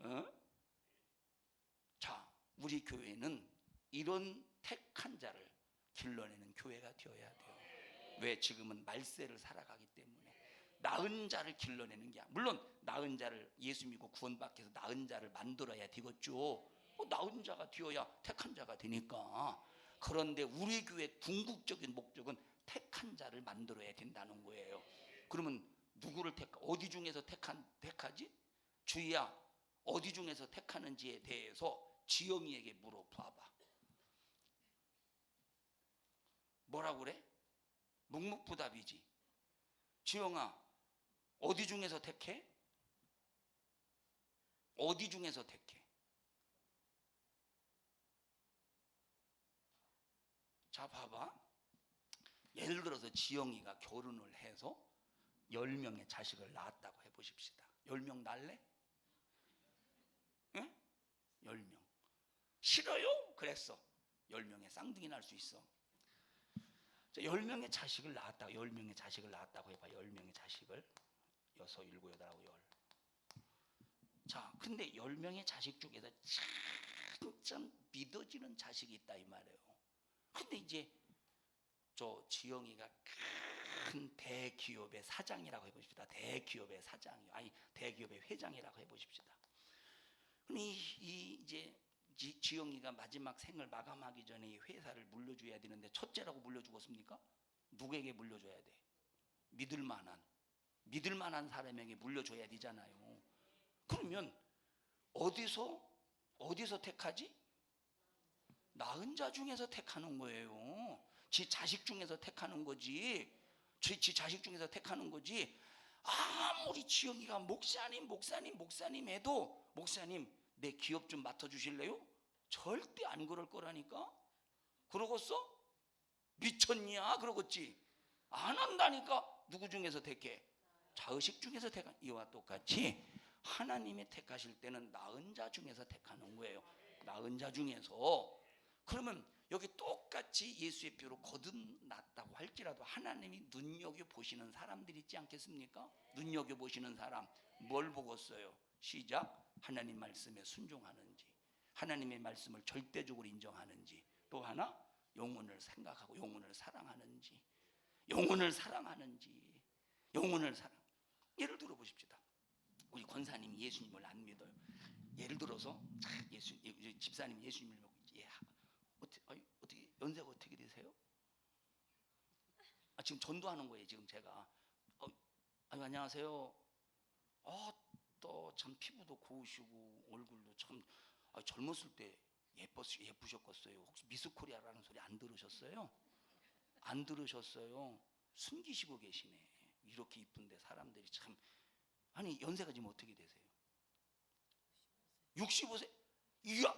어? 자, 우리 교회는 이런 택한 자를 길러내는 교회가 되어야 돼요. 왜? 지금은 말세를 살아가기 때문에. 나은 자를 길러내는 게, 물론 나은 자를, 예수 믿고 구원받기 위해서 나은 자를 만들어야 되겠죠. 나은 자가 되어야 택한 자가 되니까. 그런데 우리 교회 궁극적인 목적은 택한 자를 만들어야 된다는 거예요. 그러면 누구를 어디 중에서 택하지? 주희야, 어디 중에서 택하는지에 대해서 지영이에게 물어봐봐. 뭐라고 그래? 묵묵부답이지. 지영아, 어디 중에서 택해? 어디 중에서 택해? 자, 봐봐. 예를 들어서 지영이가 결혼을 해서 10명의 자식을 낳았다고 해보십시다. 10명 낳을래? 응? 10명. 싫어요? 그랬어. 10명의 쌍둥이 날 수 있어. 자, 10명의 자식을 낳았다고, 10명의 자식을 낳았다고 해봐. 10명의 자식을. 6, 7, 8, 10. 자, 근데 10명의 자식 중에서 진짜 믿어지는 자식이 있다 이 말이에요. 근데 이제 저 지영이가 큰 대기업의 사장이라고 해보십시다. 대기업의 사장이, 아니 대기업의 회장이라고 해보십시다. 그럼 이제 지영이가 마지막 생을 마감하기 전에 이 회사를 물려줘야 되는데, 첫째라고 물려주겠습니까? 누구에게 물려줘야 돼? 믿을 만한 사람에게 물려줘야 되잖아요. 그러면 어디서 택하지? 낳은 자 중에서 택하는 거예요. 지 자식 중에서 택하는 거지. 지 자식 중에서 택하는 거지. 아무리 지영이가 목사님 해도, 목사님 내 기업 좀 맡아주실래요? 절대 안 그럴 거라니까. 그러겠어? 미쳤냐? 그러겠지. 안 한다니까. 누구 중에서 택해? 자의식 중에서 택하. 이와 똑같이 하나님이 택하실 때는 낳은 자 중에서 택하는 거예요. 낳은 자 중에서. 그러면 여기 똑같이 예수의 피로 거듭났다고 할지라도 하나님이 눈여겨보시는 사람들이 있지 않겠습니까? 눈여겨보시는 사람, 뭘 보고 써요? 시작. 하나님 말씀에 순종하는지, 하나님의 말씀을 절대적으로 인정하는지, 또 하나 영혼을 생각하고 영혼을 사랑하는지. 예를 들어 보십시다. 우리 권사님이 예수님을 안 믿어요. 예를 들어서 집사님 예수님을 믿고, 어떻게 연세가 어떻게 되세요? 지금 전도하는 거예요. 지금 제가 안녕하세요. 또 참 피부도 고우시고 얼굴도 참 젊었을 때 예쁘셨겠어요. 혹시 미스코리아라는 소리 안 들으셨어요? 안 들으셨어요? 숨기시고 계시네. 이렇게 이쁜데 사람들이 참. 아니 연세가 지금 어떻게 되세요? 65세? 이야,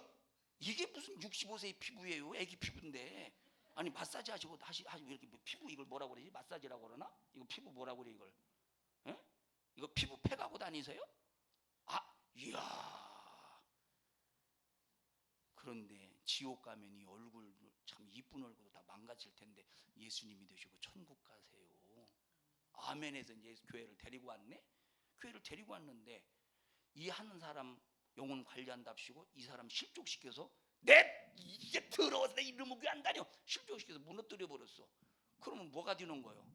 이게 무슨 65세의 피부예요? 애기 피부인데. 아니 마사지 하시고 이렇게 피부, 이걸 뭐라고 그러지? 마사지라고 그러나? 이거 피부 뭐라고 그래 이걸? 에? 이거 피부 팩하고 다니세요? 이야. 그런데 지옥 가면 이 얼굴, 참 이쁜 얼굴도 다 망가질 텐데 예수님이 되시고 천국 가세요. 아멘에서 이제 교회를 데리고 왔네. 교회를 데리고 왔는데 이 하는 사람 영혼 관리한답시고 이 사람 실족시켜서, 이게 더러워서 내 이름을 왜 안 다녀? 실족시켜서 무너뜨려 버렸어. 그러면 뭐가 되는 거예요?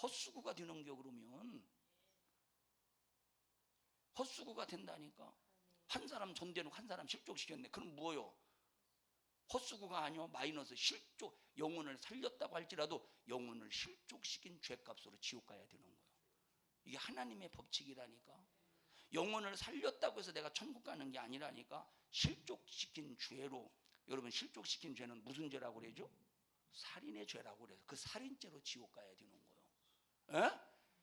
헛수고가 되는 겨. 그러면 헛수고가 된다니까. 한 사람 전대놓고 한 사람 실족시켰네. 그럼 뭐요? 헛수고가 아니요, 마이너스. 실족. 영혼을 살렸다고 할지라도 영혼을 실족시킨 죄값으로 지옥 가야 되는 거예요. 이게 하나님의 법칙이라니까. 영혼을 살렸다고 해서 내가 천국 가는 게 아니라니까. 실족시킨 죄로. 여러분, 실족시킨 죄는 무슨 죄라고 그러죠? 살인의 죄라고 그래서 그 살인죄로 지옥 가야 되는 거예요.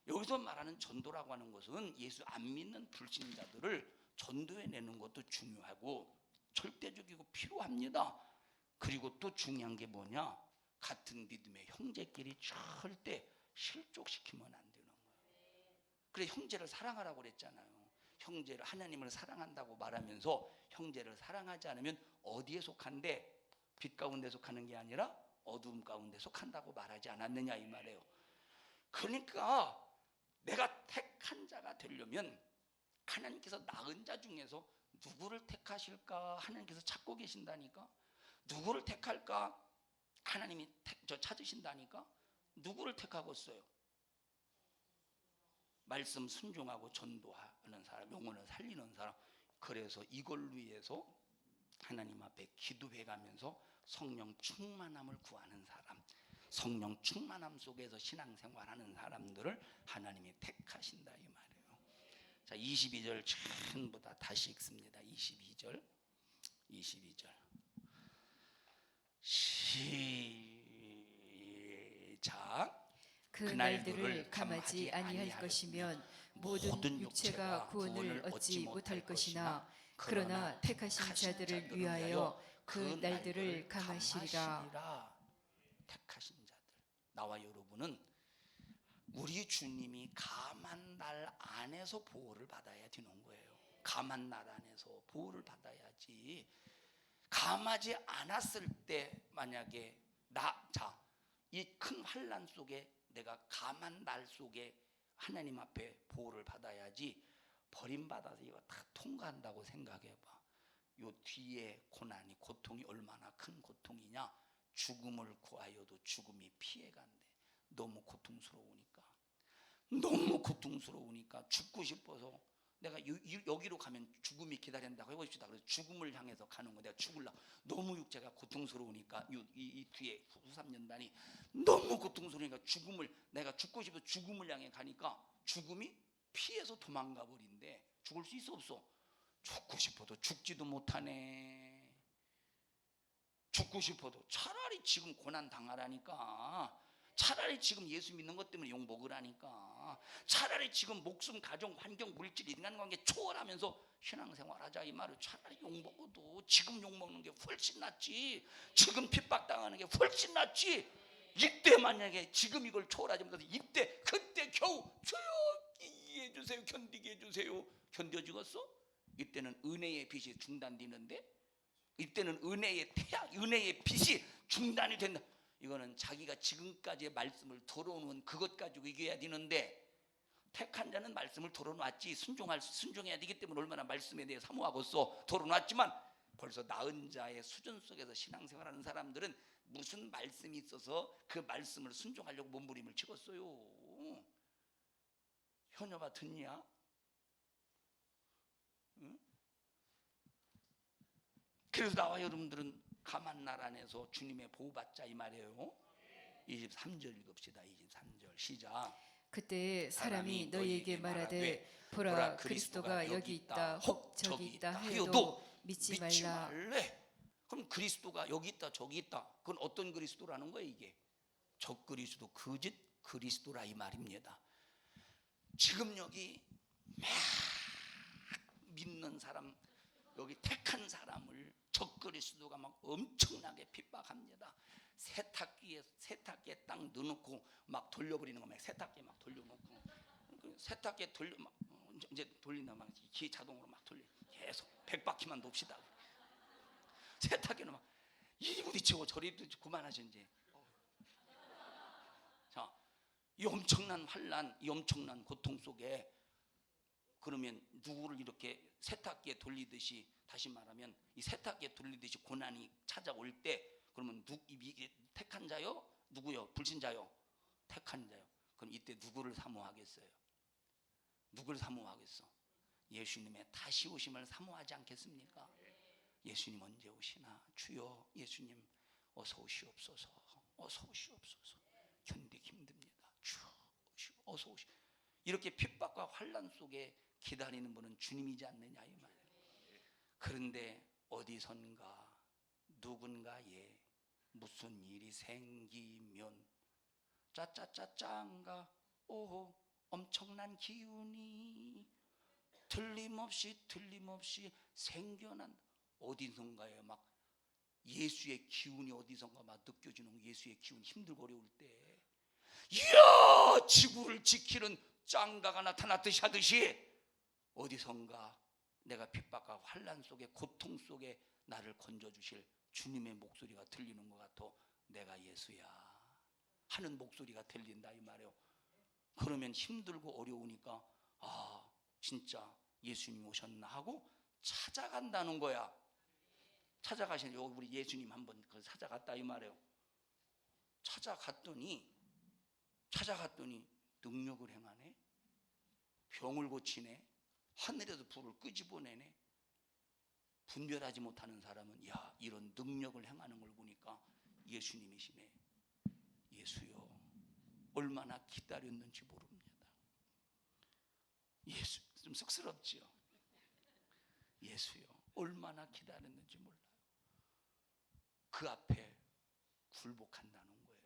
여기서 말하는 전도라고 하는 것은 예수 안 믿는 불신자들을 전도해내는 것도 중요하고 절대적이고 필요합니다. 그리고 또 중요한 게 뭐냐? 같은 믿음의 형제끼리 절대 실족시키면 안 되는 거예요. 그래, 형제를 사랑하라고 그랬잖아요. 형제를, 하나님을 사랑한다고 말하면서 형제를 사랑하지 않으면 어디에 속한데? 빛 가운데 속하는 게 아니라 어두움 가운데 속한다고 말하지 않았느냐 이 말이에요. 그러니까 내가 택한 자가 되려면 하나님께서 낳은 자 중에서 누구를 택하실까 하나님께서 찾고 계신다니까. 누구를 택할까 하나님이 찾으신다니까. 누구를 택하겠어요? 말씀 순종하고 전도하는 사람, 영혼을 살리는 사람. 그래서 이걸 위해서 하나님 앞에 기도해 가면서 성령 충만함을 구하는 사람, 성령 충만함 속에서 신앙생활하는 사람들을 하나님이 택하신다 이 말이에요. 자, 22절 전부 다 다시 읽습니다. 22절 시작. 그 날들을 감하지 아니할 것이면 모든 육체가 구원을 얻지 못할 것이나 그러나 택하신 자들을 위하여 그 날들을 감하시리라. 택하신 자들, 나와 여러분은 우리 주님이 감한 날 안에서 보호를 받아야 되는 거예요. 감한 날 안에서 보호를 받아야지. 감하지 않았을 때 만약에 이 큰 환난 속에 내가 감한 날 속에 하나님 앞에 보호를 받아야지. 버림받아서 이거 다 통과한다고 생각해봐. 요 뒤에 고난이, 고통이 얼마나 큰 고통이냐. 죽음을 구하여도 죽음이 피해간대. 너무 고통스러우니까 죽고 싶어서 내가 여기로 가면 죽음이 기다린다고 해봅시다. 그래서 죽음을 향해서 가는 거. 내가 죽으려고. 너무 육체가 고통스러우니까 이 뒤에 후 3년단이 너무 고통스러우니까 내가 죽고 싶어서 죽음을 향해 가니까 죽음이 피해서 도망가 버린대. 죽을 수 있어 없어? 죽고 싶어도 죽지도 못하네. 죽고 싶어도 차라리 지금 고난 당하라니까. 차라리 지금 예수 믿는 것 때문에 욕 먹으라니까. 차라리 지금 목숨, 가정, 환경, 물질, 인간관계 초월하면서 신앙생활하자 이 말을. 차라리 욕 먹어도 지금 욕 먹는 게 훨씬 낫지. 지금 핍박당하는 게 훨씬 낫지. 이때 만약에 지금 이걸 초월하지 못해서 그때 겨우 주여 이해해 주세요, 견디게 해주세요. 견뎌지겠어? 이때는 은혜의 빛이 중단되는데, 이때는 은혜의 빛이 중단이 된다. 이거는 자기가 지금까지의 말씀을 덜어놓은 그것 가지고 이겨야 되는데, 택한 자는 말씀을 덜어놨지. 순종해야 되기 때문에 얼마나 말씀에 대해 사모하겠어. 덜어놨지만 벌써 낳은 자의 수준 속에서 신앙생활하는 사람들은 무슨 말씀이 있어서 그 말씀을 순종하려고 몸부림을 치겠어요. 현여가 듣냐? 응? 그래서 나와 여러분들은 감한 날 안에서 주님의 보호받자 이 말이에요. 23절 읽읍시다. 23절 시작. 그때 사람이 너희에게 말하되 보라 그리스도가 여기 있다 혹 저기 있다 하여도 믿지 말래. 그럼 그리스도가 여기 있다 저기 있다, 그건 어떤 그리스도라는 거예요? 이게 적그리스도, 거짓 그리스도라 이 말입니다. 지금 여기 막 믿는 사람, 여기 택한 사람을 적그리스도가 막 엄청나게 핍박합니다. 세탁기에 딱 넣어놓고 막 돌려버리는 거. 막 세탁기에 막 돌려놓고, 세탁기에 막 이제 돌린다. 막 기 자동으로 막 돌려. 계속 100바퀴만 돕시다. 세탁기는 막 이리 부딪히고 저리 부딪히고 그만하시지. 자, 이 엄청난 환난, 이 엄청난 고통 속에 그러면 누구를 이렇게 세탁기에 돌리듯이, 다시 말하면 이 세탁기에 돌리듯이 고난이 찾아올 때, 그러면 택한 자요? 누구요? 불신자요? 택한 자요. 그럼 이때 누구를 사모하겠어요? 누구를 사모하겠어? 예수님의 다시 오심을 사모하지 않겠습니까? 예수님 언제 오시나? 주여 예수님 어서 오시옵소서. 어서 오시옵소서. 견디기 힘듭니다. 주여 어서 오시. 이렇게 핍박과 환난 속에 기다리는 분은 주님이지 않느냐 이 말이에요. 그런데 어디선가 누군가에 무슨 일이 생기면 짜짜짜짠가 오호 엄청난 기운이 틀림없이 생겨난, 어디선가에 막 예수의 기운이 어디선가 막 느껴지는, 예수의 기운 힘들고 어려울 때 이야 지구를 지키는 짱가가 나타났듯이 하듯이 어디선가 내가 핍박과 환난 속에 고통 속에 나를 건져주실 주님의 목소리가 들리는 것 같아. 내가 예수야 하는 목소리가 들린다 이 말이에요. 그러면 힘들고 어려우니까 진짜 예수님 오셨나 하고 찾아간다는 거야. 찾아가시는, 여기 우리 예수님 한번 찾아갔다 이 말이에요. 찾아갔더니 능력을 행하네, 병을 고치네, 하늘에서 불을 끄집어내네. 분별하지 못하는 사람은 야, 이런 능력을 행하는 걸 보니까 예수님이시네. 예수요, 얼마나 기다렸는지 모릅니다. 예수, 좀 쑥스럽지요. 예수요, 얼마나 기다렸는지 몰라요. 그 앞에 굴복한다는 거예요.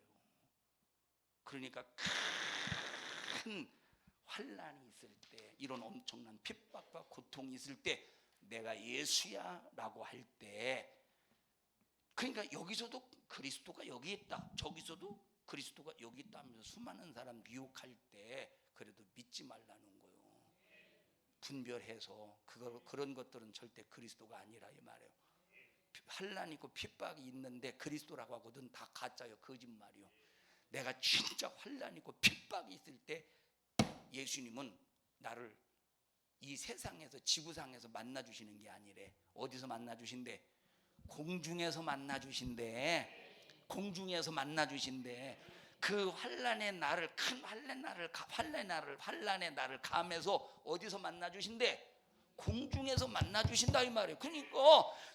그러니까 큰 환난이 있을 때, 이런 엄청난 핍박과 고통이 있을 때 내가 예수야 라고 할 때, 그러니까 여기서도 그리스도가 여기 있다, 저기서도 그리스도가 여기 있다 하면서 수많은 사람 미혹할 때 그래도 믿지 말라는 거예요. 분별해서 그런 것들은 절대 그리스도가 아니라 이 말이에요. 환난이 있고 핍박이 있는데 그리스도라고 하거든 다 가짜요, 거짓말이요. 내가 진짜 환난이 있고 핍박이 있을 때 예수님은 나를 이 세상에서, 지구상에서 만나주시는 게 아니래. 어디서 만나주신대? 공중에서 만나주신대. 공중에서 만나주신대. 그 환난의 날을, 큰 환난의 날을 감해서 어디서 만나주신대? 공중에서 만나주신다 이 말이에요. 그러니까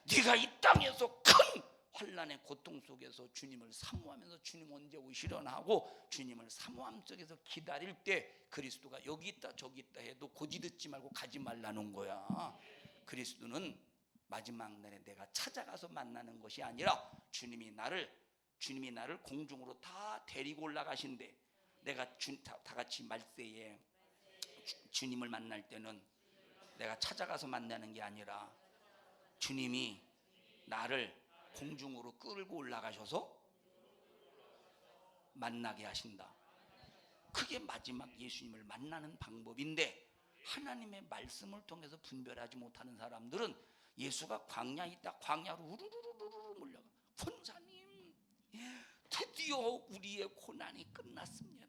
네가 이 땅에서 큰 환난의 고통 속에서 주님을 사모하면서 주님 언제 오시려나 하고 주님을 사모함 속에서 기다릴 때 그리스도가 여기 있다 저기 있다 해도 고지 듣지 말고 가지 말라는 거야. 그리스도는 마지막 날에 내가 찾아가서 만나는 것이 아니라 주님이 나를 공중으로 다 데리고 올라가신대. 내가 다 같이 말세에 주님을 만날 때는 내가 찾아가서 만나는 게 아니라 주님이 나를 공중으로 끌고 올라가셔서 만나게 하신다. 그게 마지막 예수님을 만나는 방법인데, 하나님의 말씀을 통해서 분별하지 못하는 사람들은 예수가 광야에 있다, 광야로 우르르르르 몰려가. 권사님, 드디어 우리의 고난이 끝났습니다.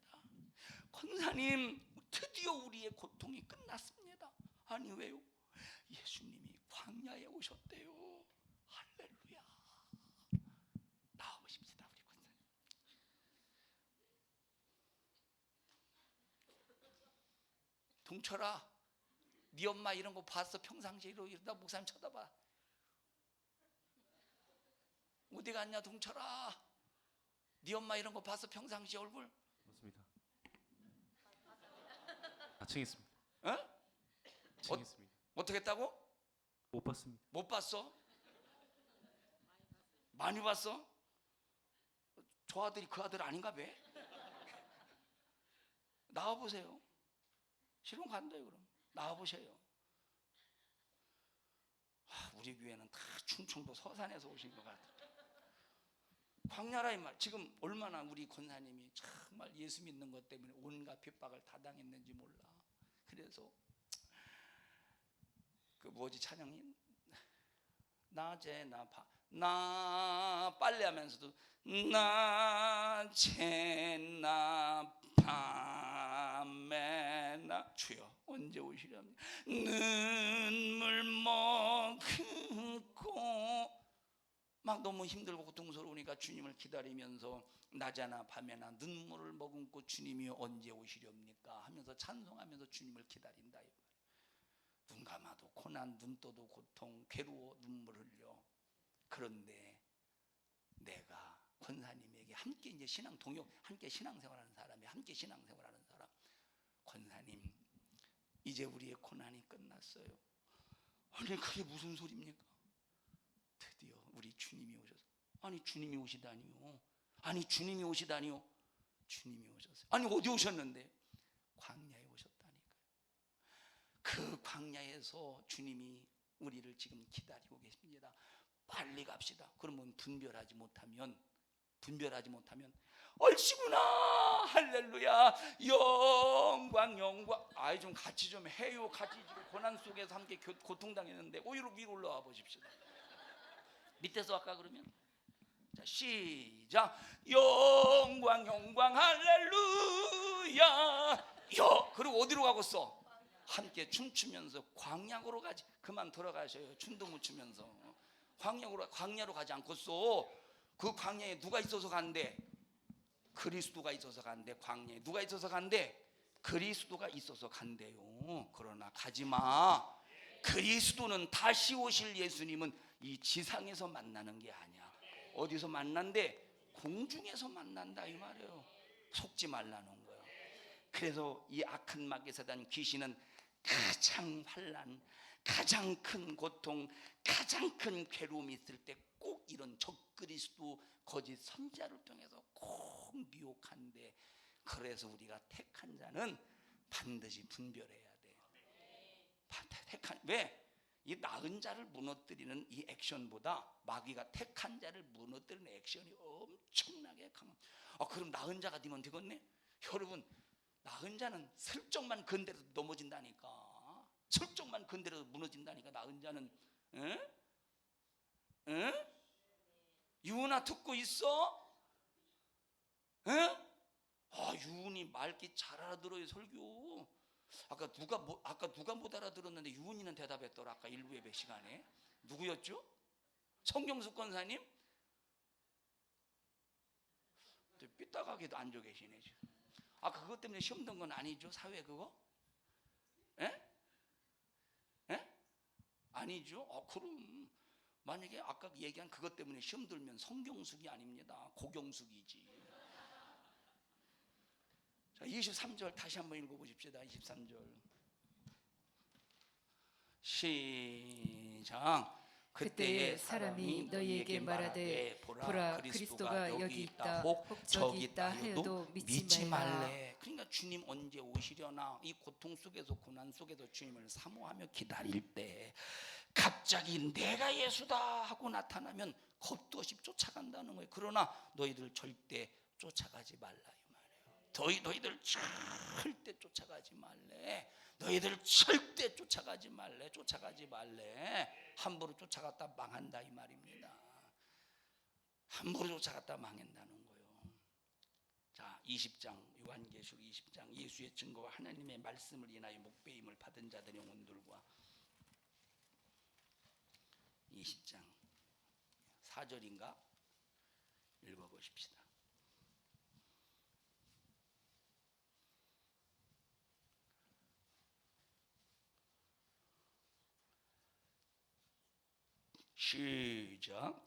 권사님, 드디어 우리의 고통이 끝났습니다. 아니 왜요? 예수님이 광야에 오셨대요. 할렐루야. 나와보십시다 우리 권사님. 동철아, 네 엄마 이런 거 봤어? 평상시에 이러다 목사님 쳐다봐. 어디 갔냐 동철아? 네 엄마 이런 거 봤어? 평상시에 얼굴? 맞습니다. 칭했습니다. 어? 칭했습니다. 어떻게 했다고? 못 봤습니다. 못 봤어? 많이 봤어? 저 아들이 그 아들 아닌가 봐. 나와보세요. 실은 간대요. 그럼 나와보세요. 우리 교회는 다 충청도 서산에서 오신 것 같아. 광야라 이 말. 지금 얼마나 우리 권사님이 정말 예수 믿는 것 때문에 온갖 핍박을 다 당했는지 몰라. 그래서 그 뭐지 찬양이, 낮에 나 빨래하면서도 낮에 나 밤에 나 주여 언제 오시렵니까? 눈물 머금고 막 너무 힘들고 고통스러우니까 주님을 기다리면서 낮에나 밤에나 눈물을 머금고 주님이 언제 오시렵니까 하면서 찬송하면서 주님을 기다린다. 눈 감아도 고난, 눈 떠도 고통, 괴로워 눈물 흘려. 그런데 내가 권사님에게 함께 이제 신앙 동역, 함께 신앙생활하는 사람이, 함께 신앙생활하는 사람, 권사님 이제 우리의 고난이 끝났어요. 아니 그게 무슨 소리입니까? 드디어 우리 주님이 오셔서. 아니 주님이 오시다니요. 아니 주님이 오시다니요. 주님이 오셨어요. 아니 어디 오셨는데? 광야에 오셨다니까요. 그 광야에서 주님이 우리를 지금 기다리고 계십니다. 빨리 갑시다. 그러면 분별하지 못하면 얼씨구나 할렐루야 영광 아이 좀 같이 좀 해요. 같이 지금 고난 속에서 함께 고통당했는데 위로 올라와 보십시오. 밑에서 아까 그러면 자 시작. 영광 할렐루야. 그리고 어디로 가겠어? 함께 춤추면서 광야로 가지. 그만 들어가셔요. 춤도 못 추면서 광야로 가지 않고서 그 광야에 누가 있어서 간대? 그리스도가 있어서 간대. 광야에 누가 있어서 간대? 그리스도가 있어서 간대요. 그러나 가지마. 그리스도는 다시 오실 예수님은 이 지상에서 만나는 게 아니야. 어디서 만난대? 공중에서 만난다 이 말이에요. 속지 말라는 거예요. 그래서 이 악한 마귀 사단 귀신은 가장 환난, 가장 큰 고통, 가장 큰 괴로움이 있을 때 꼭 이런 적그리스도 거짓 선지자를 통해서 꼭 미혹한데, 그래서 우리가 택한 자는 반드시 분별해야 돼. 왜? 이 나은 자를 무너뜨리는 이 액션보다 마귀가 택한 자를 무너뜨리는 액션이 엄청나게 강합니다. 그럼 나은 자가 되면 되겠네? 여러분, 나은 자는 슬쩍만 건드려도 넘어진다니까. 슬쩍만 건드려도 무너진다니까. 나은 자는. 응? 응? 유은아 듣고 있어? 응? 유은이 말귀 잘 알아들어요. 설교. 아까 누가 못 알아들었는데 유은이는 대답했더라. 아까 1부 예배 시간에. 누구였죠? 성경숙 권사님? 삐딱하게도 앉아 계시네 지금. 그것 때문에 시험 든 건 아니죠? 사회 그거? 에? 아니죠? 그럼 만약에 아까 얘기한 그것 때문에 시험 들면 성경숙이 아닙니다. 고경숙이지. 자, 23절 다시 한번 읽어보십시다. 23절 시작. 그때에 사람이 너희에게 말하되 보라 그리스도가 여기 있다 혹 저기 있다 하여도 믿지 말래. 그러니까 주님 언제 오시려나, 이 고통 속에서 고난 속에서 주님을 사모하며 기다릴 때 갑자기 내가 예수다 하고 나타나면 겁도 없이 쫓아간다는 거예요. 그러나 너희들 절대 쫓아가지 말라 이 말이에요. 너희들 절대 쫓아가지 말래. 너희들 절대 쫓아가지 말래. 함부로 쫓아갔다 망한다 이 말입니다. 함부로 쫓아갔다 망한다는 거예요. 자, 20장 요한계시록 20장 예수의 증거와 하나님의 말씀을 인하여 목배임을 받은 자들의 영혼들과 20장 4절인가 읽어보십시다. 시작.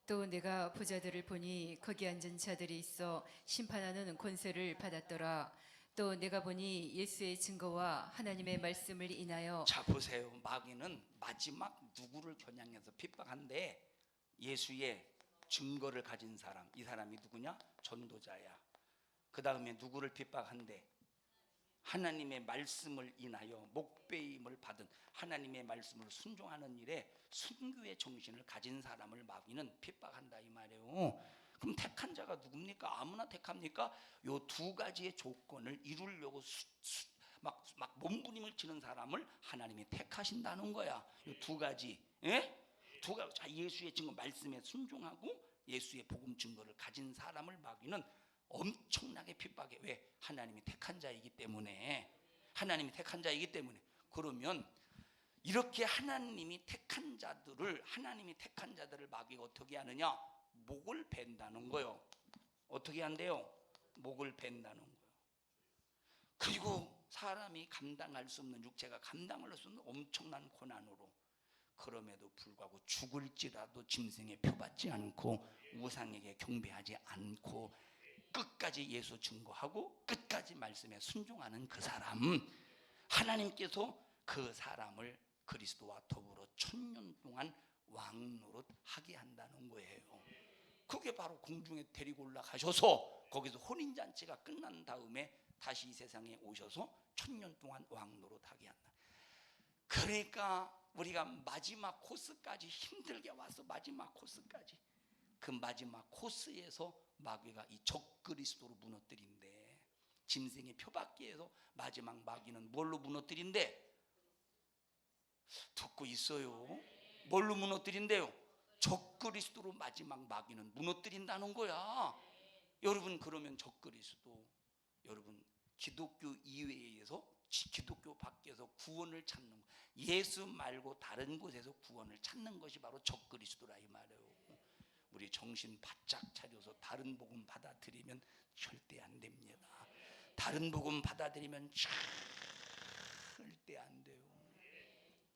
또 내가 보자들을 보니 거기 앉은 자들이 있어 심판하는 권세를 받았더라. 또 내가 보니 예수의 증거와 하나님의 말씀을 인하여. 자 보세요. 마귀는 마지막 누구를 겨냥해서 핍박한데 예수의 증거를 가진 사람. 이 사람이 누구냐? 전도자야. 그 다음에 누구를 핍박한대? 하나님의 말씀을 인하여 목배임을 받은, 하나님의 말씀을 순종하는 일에 순교의 정신을 가진 사람을 마귀는 핍박한다 이 말이에요. 그럼 택한 자가 누굽니까? 아무나 택합니까? 요 두 가지의 조건을 이루려고 막 몸부림을 치는 사람을 하나님이 택하신다는 거야. 요 두 가지. 두 가지. 자, 예수의 증거 말씀에 순종하고 예수의 복음 증거를 가진 사람을 마귀는 엄청나게 핍박해. 왜? 하나님이 택한 자이기 때문에. 그러면 이렇게 하나님이 택한 자들을 마귀가 어떻게 하느냐? 목을 벤다는 거예요. 어떻게 한대요? 목을 벤다는 거예요. 그리고 사람이 감당할 수 없는, 육체가 감당할 수 없는 엄청난 고난으로, 그럼에도 불구하고 죽을지라도 짐승에 표받지 않고 우상에게 경배하지 않고 끝까지 예수 증거하고 끝까지 말씀에 순종하는 그 사람, 하나님께서 그 사람을 그리스도와 더불어 1000년 동안 왕노릇 하게 한다는 거예요. 그게 바로 공중에 데리고 올라가셔서 거기서 혼인잔치가 끝난 다음에 다시 이 세상에 오셔서 1000년 동안 왕노릇 하게 한다. 그러니까 우리가 마지막 코스까지 힘들게 와서 마지막 코스까지, 그 마지막 코스에서 마귀가 이 적그리스도로 무너뜨린대. 짐승의 표받기 위해서 마지막 마귀는 뭘로 무너뜨린대? 듣고 있어요? 뭘로 무너뜨린대요? 적그리스도로 마지막 마귀는 무너뜨린다는 거야. 여러분, 그러면 적그리스도, 여러분 기독교 이외에서 기독교 밖에서 구원을 찾는 거. 예수 말고 다른 곳에서 구원을 찾는 것이 바로 적그리스도라 이 말이에요. 우리 정신 바짝 차려서 다른 복음 받아들이면 절대 안 됩니다. 다른 복음 받아들이면 절대 안 돼요.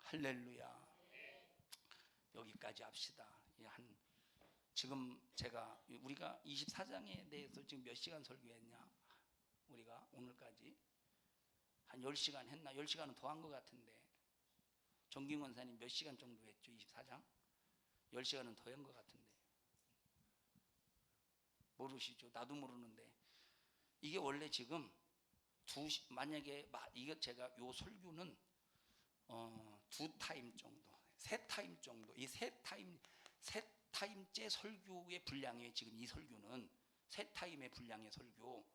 할렐루야. 여기까지 합시다. 지금 우리가 24장에 대해서 지금 몇 시간 설교했냐? 우리가 오늘까지 한 10시간 했나? 10시간은 더 한 것 같은데 정긴 권사님 몇 시간 정도 했죠? 24장? 10시간은 더 한 것 같은데 모르시죠? 나도 모르는데 이게 원래 지금 만약에 이거 제가 요 설교는 2타임 정도, 3타임 정도, 이 3타임째 설교의 분량이에요. 지금 이 설교는 3타임의 분량의 설교.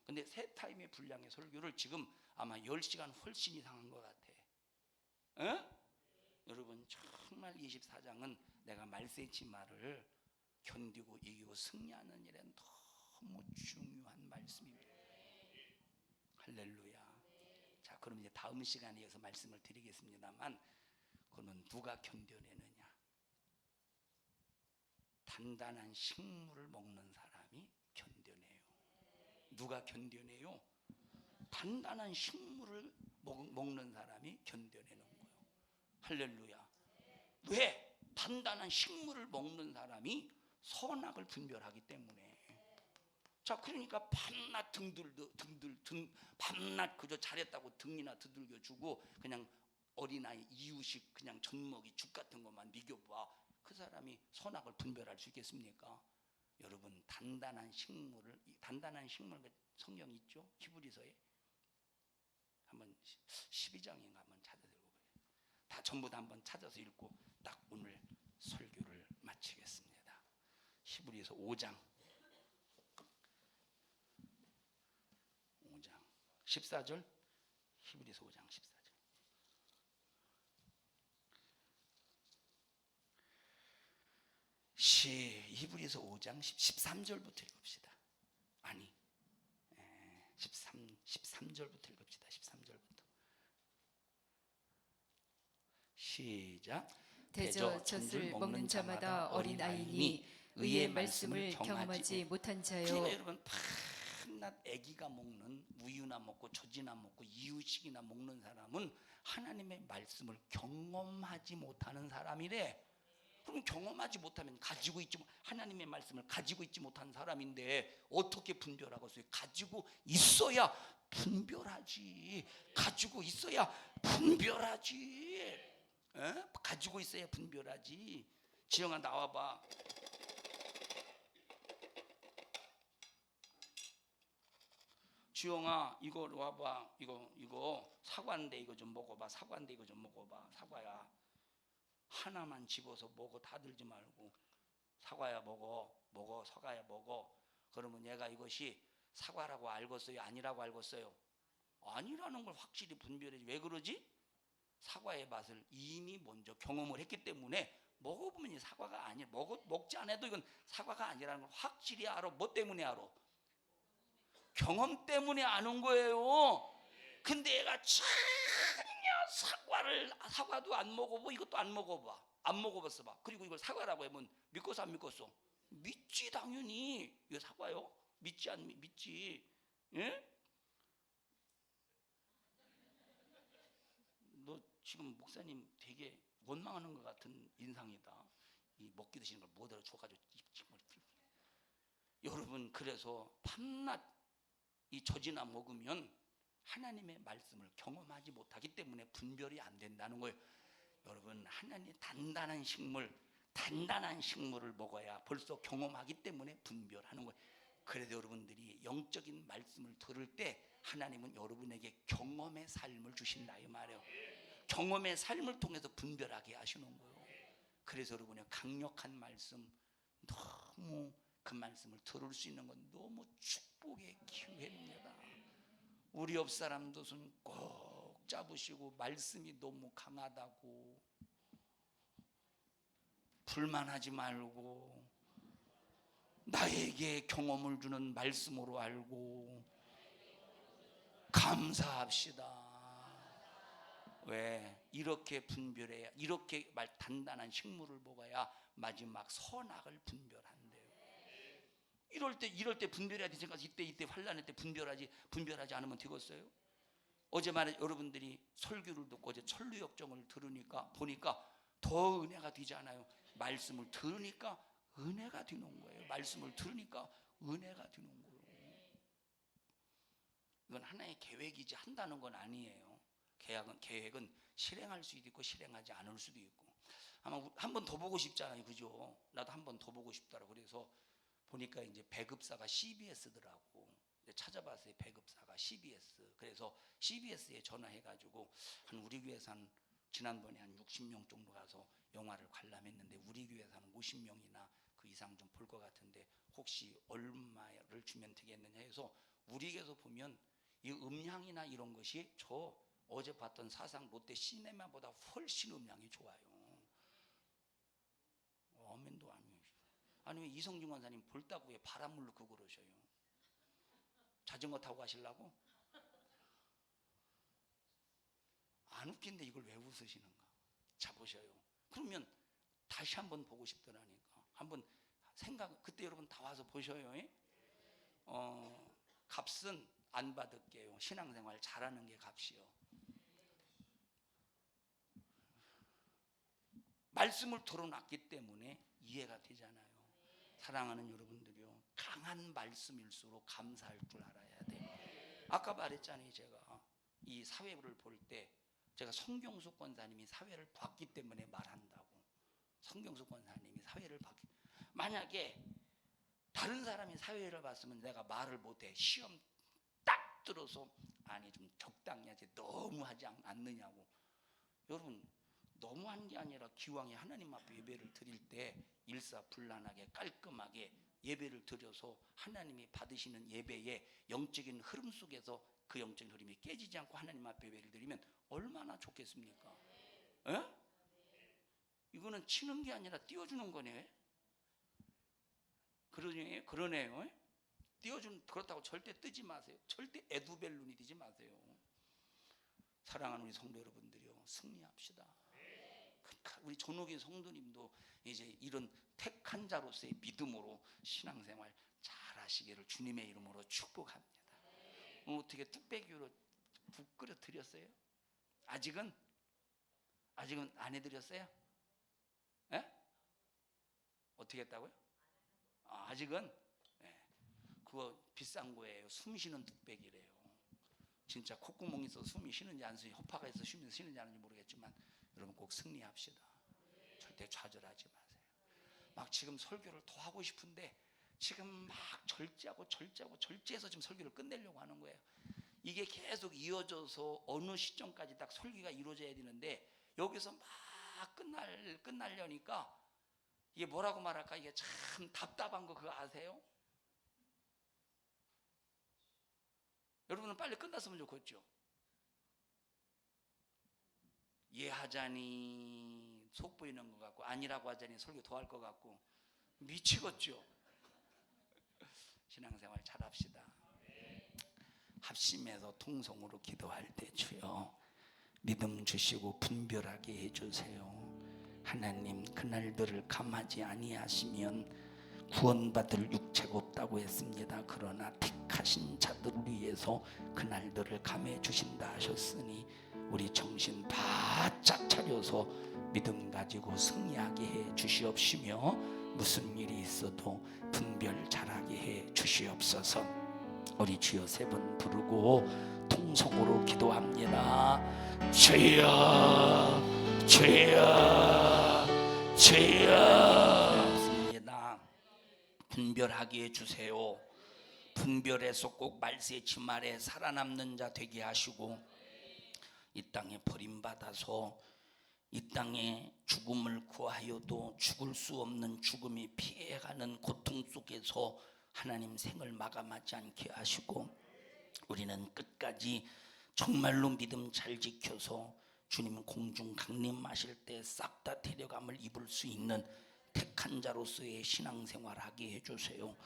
근데 3타임의 분량의 설교를 지금 아마 10시간 훨씬 이상 한 것 같아. 여러분 정말 24장은 내가 말세지마를 견디고 이기고 승리하는 일에 너무 중요한 말씀입니다. 할렐루야. 자, 그럼 이제 다음 시간에 이어서 말씀을 드리겠습니다만, 그러면 누가 견뎌내느냐? 단단한 식물을 먹는 사람이 견뎌내요. 누가 견뎌내요? 단단한 식물을 먹는 사람이 견뎌내는 거예요. 할렐루야. 왜? 단단한 식물을 먹는 사람이 선악을 분별하기 때문에. 자, 그러니까 밤낮 밤낮 그저 잘했다고 등이나 두들겨 주고 그냥 어린아이 이유식 그냥 젖먹이 죽 같은 것만 미겨봐. 그 사람이 선악을 분별할 수 있겠습니까? 여러분 단단한 식물 성경 있죠? 히브리서에 한번 12장인가 한번 찾아서 읽어봐요. 다 전부 다 한번 찾아서 읽고 딱 오늘 설교를 마치겠습니다. 히브리서 5장 14절. 히브리서 5장 14절. 히브리서 5장 13절부터 읽읍시다. 아니 13절부터 읽읍시다. 13절부터. 시작. 대저 젖을 먹는 자마다 어린아이니 의의 말씀을 경험하지 못한 자요. 그러니까 여러분 밤낮 아기가 먹는 우유나 먹고 젖이나 먹고 이유식이나 먹는 사람은 하나님의 말씀을 경험하지 못하는 사람이래. 그럼 경험하지 못하면 하나님의 말씀을 가지고 있지 못한 사람인데 어떻게 분별하겠어요? 가지고 있어야 분별하지. 가지고 있어야 분별하지. 가지고 있어야 분별하지. 지영아 나와봐. 지영아 이거 와봐. 이거 사과인데 이거 좀 먹어봐. 사과인데 이거 좀 먹어봐. 사과야. 하나만 집어서 먹어. 다 들지 말고. 사과야 먹어. 사과야 먹어. 그러면 얘가 이것이 사과라고 알겠어요? 아니라고 알겠어요? 아니라는 걸 확실히 분별해야지. 왜 그러지? 사과의 맛을 이미 먼저 경험을 했기 때문에 먹어보면 이 사과가 아니야. 먹지 않아도 이건 사과가 아니라는 걸 확실히 알아. 뭐 때문에 알아? 경험 때문에 아는 거예요. 근데 얘가 사과도 안 먹어보고 이것도 안 먹어봐. 안 먹어봤어 봐. 그리고 이걸 사과라고 하면 믿겠어 안 믿겠어? 믿지 당연히. 이거 사과요? 믿지 안 믿지? 예? 너 지금 목사님 되게 원망하는 것 같은 인상이다. 이 먹기 드시는 걸 못 알아줘가지고 여러분 그래서 밤낮 이 젖이나 먹으면 하나님의 말씀을 경험하지 못하기 때문에 분별이 안 된다는 거예요. 여러분 하나님 단단한 식물을 먹어야 벌써 경험하기 때문에 분별하는 거예요. 그래서 여러분들이 영적인 말씀을 들을 때 하나님은 여러분에게 경험의 삶을 주신다 이 말이에요. 경험의 삶을 통해서 분별하게 하시는 거예요. 그래서 여러분의 강력한 말씀 너무 그 말씀을 들을 수 있는 건 너무 축복의 기회입니다. 우리 옆 사람도 손 꼭 잡으시고 말씀이 너무 강하다고 불만하지 말고 나에게 경험을 주는 말씀으로 알고 감사합시다. 왜? 이렇게 분별해야, 이렇게 단단한 식물을 먹어야 마지막 선악을 분별한대요. 이럴 때 분별해야 되니까 이때 환난할 때 분별하지 않으면 되겠어요? 어제 말에 여러분들이 설교를 듣고 어제 천루역정을 들으니까 보니까 더 은혜가 되잖아요. 말씀을 들으니까 은혜가 되는 거예요. 말씀을 들으니까 은혜가 되는 거예요. 이건 하나의 계획이지 한다는 건 아니에요. 계획은 실행할 수도 있고 실행하지 않을 수도 있고. 아마 한 번 더 보고 싶잖아요, 그죠? 나도 한 번 더 보고 싶더라고. 그래서 보니까 이제 배급사가 CBS더라고. 찾아봤어요. 배급사가 CBS. 그래서 CBS에 전화해가지고 우리 교회에서 지난번에 한 60명 정도 가서 영화를 관람했는데 우리 교회에서 한 50명이나 그 이상 좀 볼 것 같은데 혹시 얼마를 주면 되겠느냐 해서 우리 교회에서 보면 이 음향이나 이런 것이 저 어제 봤던 사상 롯데 시네마보다 훨씬 음향이 좋아요. 아멘도 아니에요. 아니 왜 이성준 권사님 볼따구에 바람물 넣고 그러셔요? 자전거 타고 가시려고? 안 웃긴데 이걸 왜 웃으시는가? 자 보셔요. 그러면 다시 한번 보고 싶더라니까. 한번 그때 여러분 다 와서 보셔요. 값은 안 받을게요. 신앙생활 잘하는 게 값이요. 말씀을 들어놨기 때문에 이해가 되잖아요. 사랑하는 여러분들이요, 강한 말씀일수록 감사할 줄 알아야 돼요. 아까 말했잖아요. 제가 이 사회를 볼 때 제가 성경수 권사님이 사회를 봤기 때문에 말한다고. 성경수 권사님이 사회를 봤기. 만약에 다른 사람이 사회를 봤으면 내가 말을 못해. 시험 딱 들어서 아니 좀 적당히 하지 너무 하지 않느냐고. 여러분 너무한 게 아니라 기왕에 하나님 앞에 예배를 드릴 때 일사불란하게 깔끔하게 예배를 드려서 하나님이 받으시는 예배의 영적인 흐름 속에서 그 영적인 흐름이 깨지지 않고 하나님 앞에 예배를 드리면 얼마나 좋겠습니까? 에? 이거는 치는 게 아니라 띄워주는 거네. 그러네요. 그렇다고 절대 뜨지 마세요. 절대 에두벨룬이 되지 마세요. 사랑하는 우리 성도 여러분들이요, 승리합시다. 우리 전옥인 성도님도 이제 이런 택한 자로서의 믿음으로 신앙생활 잘 하시기를 주님의 이름으로 축복합니다. 오늘 어떻게 뚝배기로 국 끓여 드렸어요? 아직은 안 해드렸어요? 에? 어떻게 했다고요? 아직은? 네. 그거 비싼 거예요. 숨 쉬는 뚝배기래요. 진짜 콧구멍이 있어 숨이 쉬는지 안 쉬는지, 허파가 있어 숨이 쉬는지 안 쉬는지 모르겠지만 여러분 꼭 승리합시다. 절대 좌절하지 마세요. 막 지금 설교를 더 하고 싶은데 지금 막 절제해서 지금 설교를 끝내려고 하는 거예요. 이게 계속 이어져서 어느 시점까지 딱 설교가 이루어져야 되는데 여기서 막 끝나려니까 이게 뭐라고 말할까, 이게 참 답답한 거 그거 아세요? 여러분은 빨리 끝났으면 좋겠죠. 하자니 속 보이는 것 같고 아니라고 하자니 설교 더 할 것 같고 미치겠죠. 신앙생활 잘합시다. 합심해서 통성으로 기도할 때 주여 믿음 주시고 분별하게 해주세요. 하나님, 그날들을 감하지 아니하시면 구원받을 육체가 없다고 했습니다. 그러나 택하신 자들을 위해서 그날들을 감해 주신다 하셨으니 우리 정신 바짝 차려서 믿음 가지고 승리하게 해 주시옵시며 무슨 일이 있어도 분별 잘하게 해 주시옵소서. 우리 주여 세 번 부르고 통성으로 기도합니다. 주여 주여 주여. 분별하게 해주세요. 분별해서 꼭 말세 지말에 살아남는 자 되게 하시고 이 땅에 버림받아서 이 땅에 죽음을 구하여도 죽을 수 없는 죽음이 피해가는 고통 속에서 하나님 생을 마감하지 않게 하시고 우리는 끝까지 정말로 믿음 잘 지켜서 주님 공중 강림하실 때 싹 다 데려감을 입을 수 있는 택한 자로서의 신앙생활 하게 해주세요.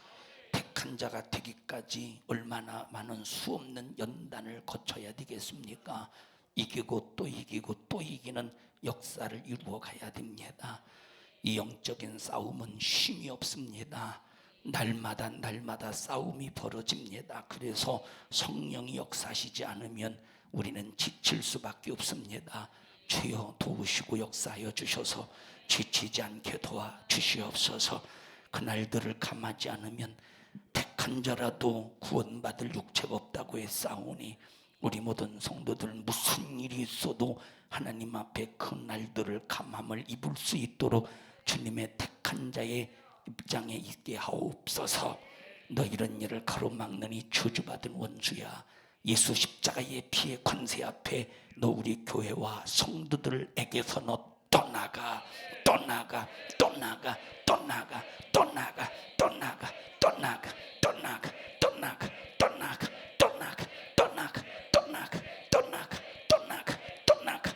택한 택한 자가 되기까지 얼마나 많은 수없는 연단을 거쳐야 되겠습니까? 이기고 또 이기고 또 이기는 역사를 이루어 가야 됩니다. 이 영적인 싸움은 쉼이 없습니다. 날마다 싸움이 벌어집니다. 그래서 성령이 역사하시지 않으면 우리는 지칠 수밖에 없습니다. 주여 도우시고 역사하여 주셔서 지치지 않게 도와주시옵소서. 그날들을 감하지 않으면 택한 자라도 구원받을 육체가 없다고 했사오니 우리 모든 성도들 무슨 일이 있어도 하나님 앞에 그 날들을 감함을 입을 수 있도록 주님의 택한 자의 입장에 있게 하옵소서. 너 이런 일을 가로막느니 저주받은 원수야. 예수 십자가의 피의 권세 앞에 너 우리 교회와 성도들에게서 너 떠나가 떠나가 떠나가 떠나가 떠나가 떠나가 떠나가 떠나가 떠나가 떠나가 떠나가 떠나가 떠나가 떠나가 떠나가 떠나가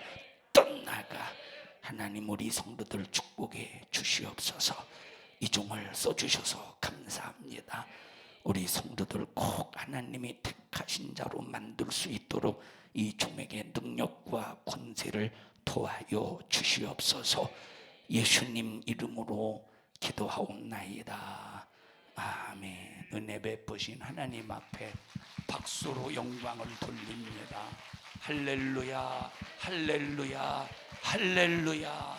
떠나가. 하나님 우리 성도들 축복해 주시옵소서. 이 종을 써주셔서 감사합니다. 우리 성도들 꼭 하나님이 택하신 자로 만들 수 있도록 이 종에게 능력과 권세를 도와여 주시옵소서. 예수님 이름으로 기도하옵나이다. 아멘. 은혜 베푸신 하나님 앞에 박수로 영광을 돌립니다. 할렐루야, 할렐루야, 할렐루야.